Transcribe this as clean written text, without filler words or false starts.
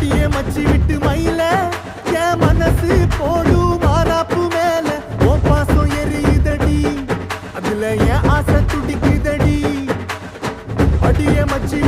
அடியே மச்சி விட்டு மயில என் மனசு போடு மாறாப்பு மேல ஓ பாசம் எரியுதடி அதுல என் ஆசை துடிக்குதடி அடியே மச்சி